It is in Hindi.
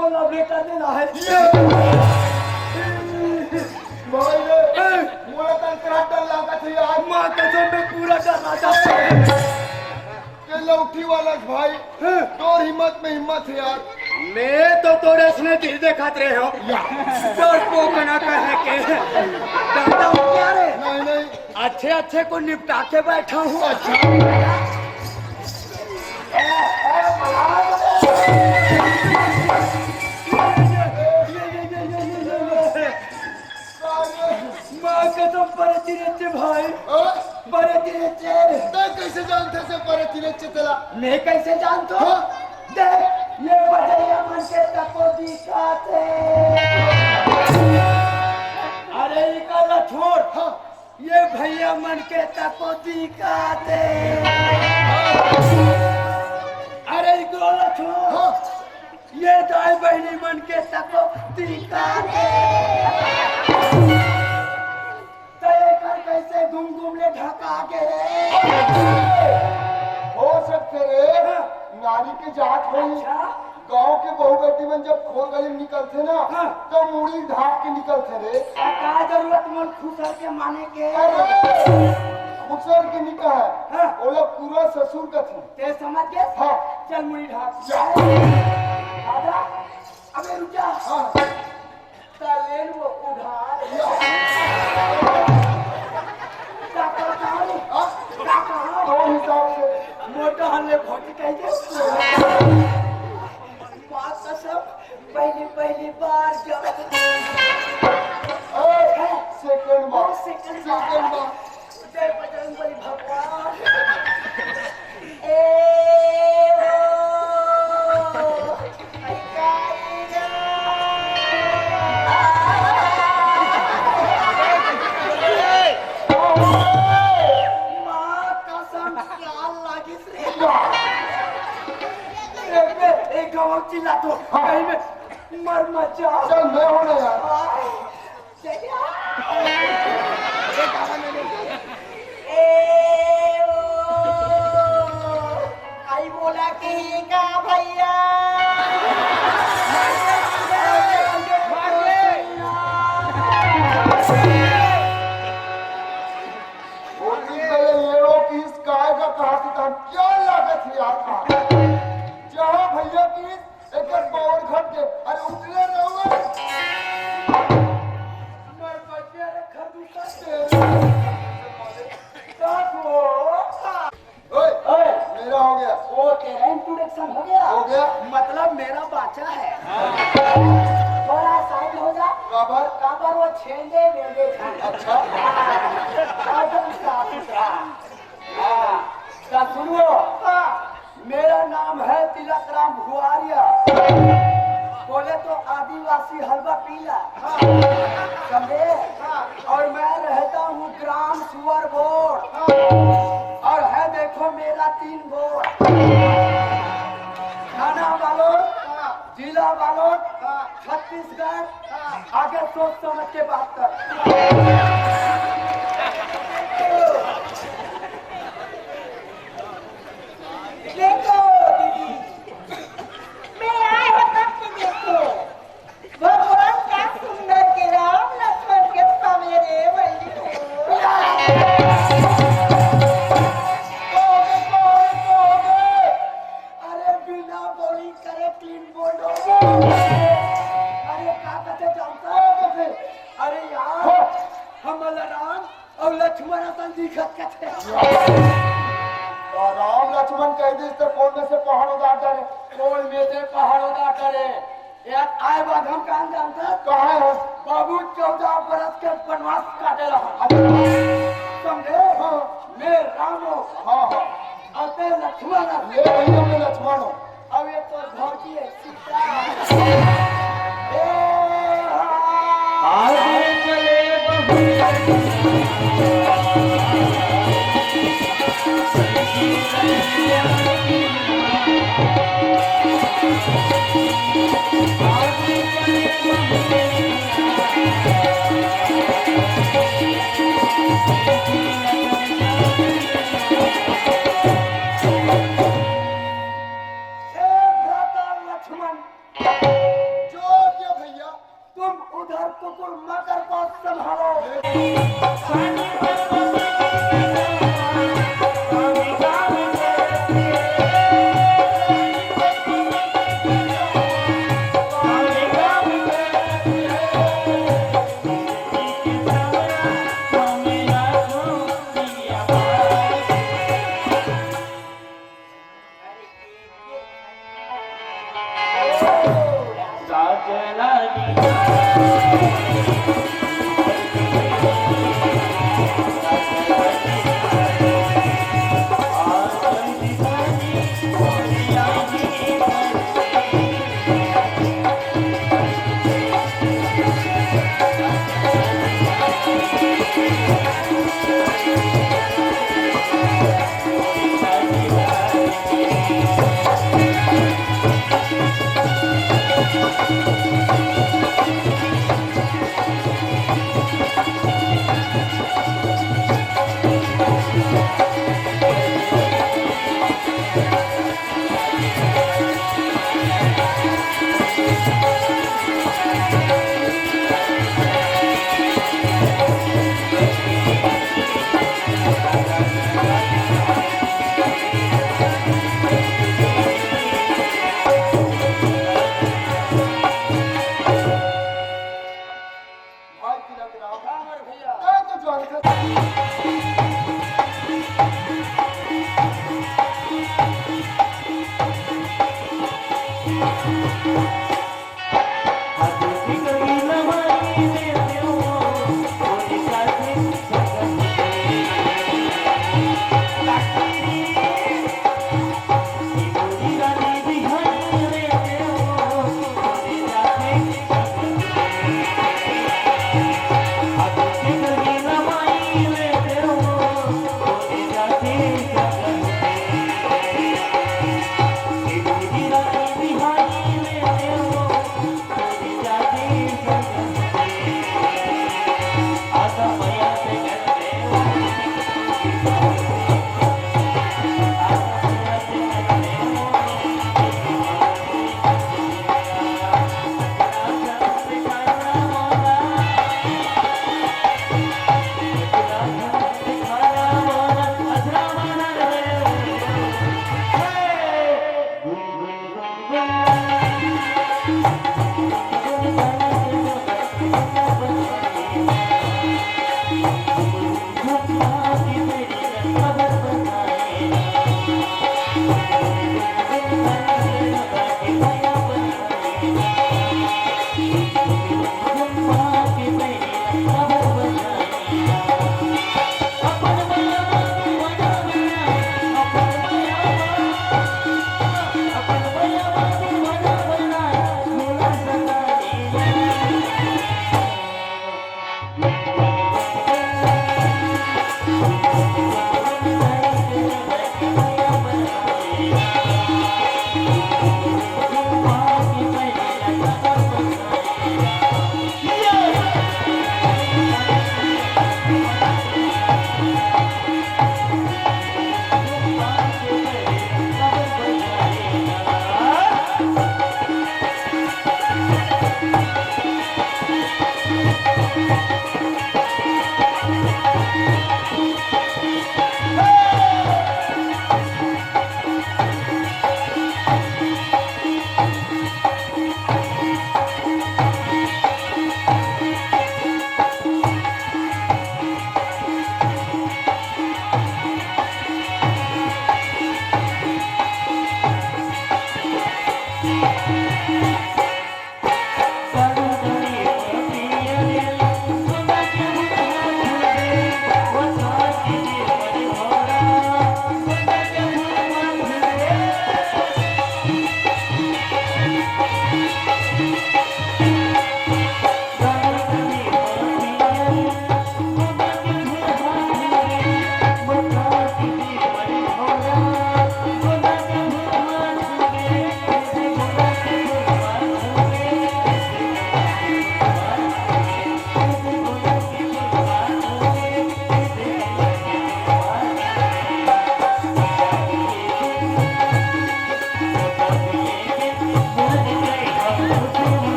मोला बेटा देना है भाई रे मोला कल कराटर लागत है आज मां कसम में पूरा डरना चाहता है के लौठी वाला भाई तोर हिम्मत में हिम्मत है यार मैं तो तोरे सुने दिल देखत रहे हो डर पोक ना कहे के डरता हूं क्या रे नहीं नहीं अच्छे अच्छे को निपटा के बैठा हूं अच्छा मां कसम पर तिरचे भाई बड़े तिरचे तो कैसे जानते से पर तिले चला मैं कैसे जानता हूं देख ये बजैया मन के तको दिखाते अरे इकला छोड़ ये भैया मन के तको दिखाते अरे इकला छोड़ ये दाई बहनी मन के तको दिखाते कैसे घूम घूम ले ढका के हो सकते रे नारी की जात होई गांव के बहू बेटी मन जब खोल गली निकलते ना तो मुड़ी ढाक के निकलते रे का जरूरत मन खुसर के माने के खुसर के निका है वो लोग पूरा ससुर का थी ते समझ के हां चल मुड़ी ढाक दादा अबे रुक जा हां तालेन वो उधार तो हिसाब से मोटा हल्ले घोटी कह दे बात तो सब पहली बार जब सेकंड बार जय बजरंगबली भगवान चिल्ला तो कहीं में मर मत जा चल मैं होना यार आई बोला कि का भैया क्या लागत है यार जहाँ भैया की एक पावर घट के अरे उतरे रहो मैं बच्चे रे खरदूसा छेंदे वेंदे खाना। अच्छा एकदम साफ सुथरा। हाँ, तो सुनो, मेरा नाम है तिलक राम भुआरिया। बोले तो आदिवासी हलवा पीला। समझे? और मैं रहता हूँ ग्राम सुअर बोर्ड। और है देखो मेरा 3 बोर्ड। थाना वालों, जिला वालों, छत्तीसगढ़। आगे सोच समझ के बात कर। देखो दीदी, मैं आए हो तब से देखो, भगवान क्या सुंदर के राम लक्ष्मण के सवेरे बल्ली अरे बिना बोली करे 3 बोलो। अरे क्या कहते जानता है? अरे यार हम राम और लक्ष्मण अपन दिखत कहते। और राम लक्ष्मण कह दे तो कौन में से पहाड़ उतार करे? कोई में से पहाड़ उदा करे। एक आए बाद हम कहाँ जानता है? कहाँ है? बाबू 14 बरस के वनवास काटे रहा। समझे? मैं राम हूँ हाँ हाँ और ते लक्ष्मण है। ये भैया में लक्ष्मण हो। अब ये तो घर की है सीता। ए हाँ। लक्ष्मण, जो क्या भैया? तुम उधर कुकुर मकर को संभालो। भाई तिलक राम, राम और भैया। मैं तो जानता Thank you.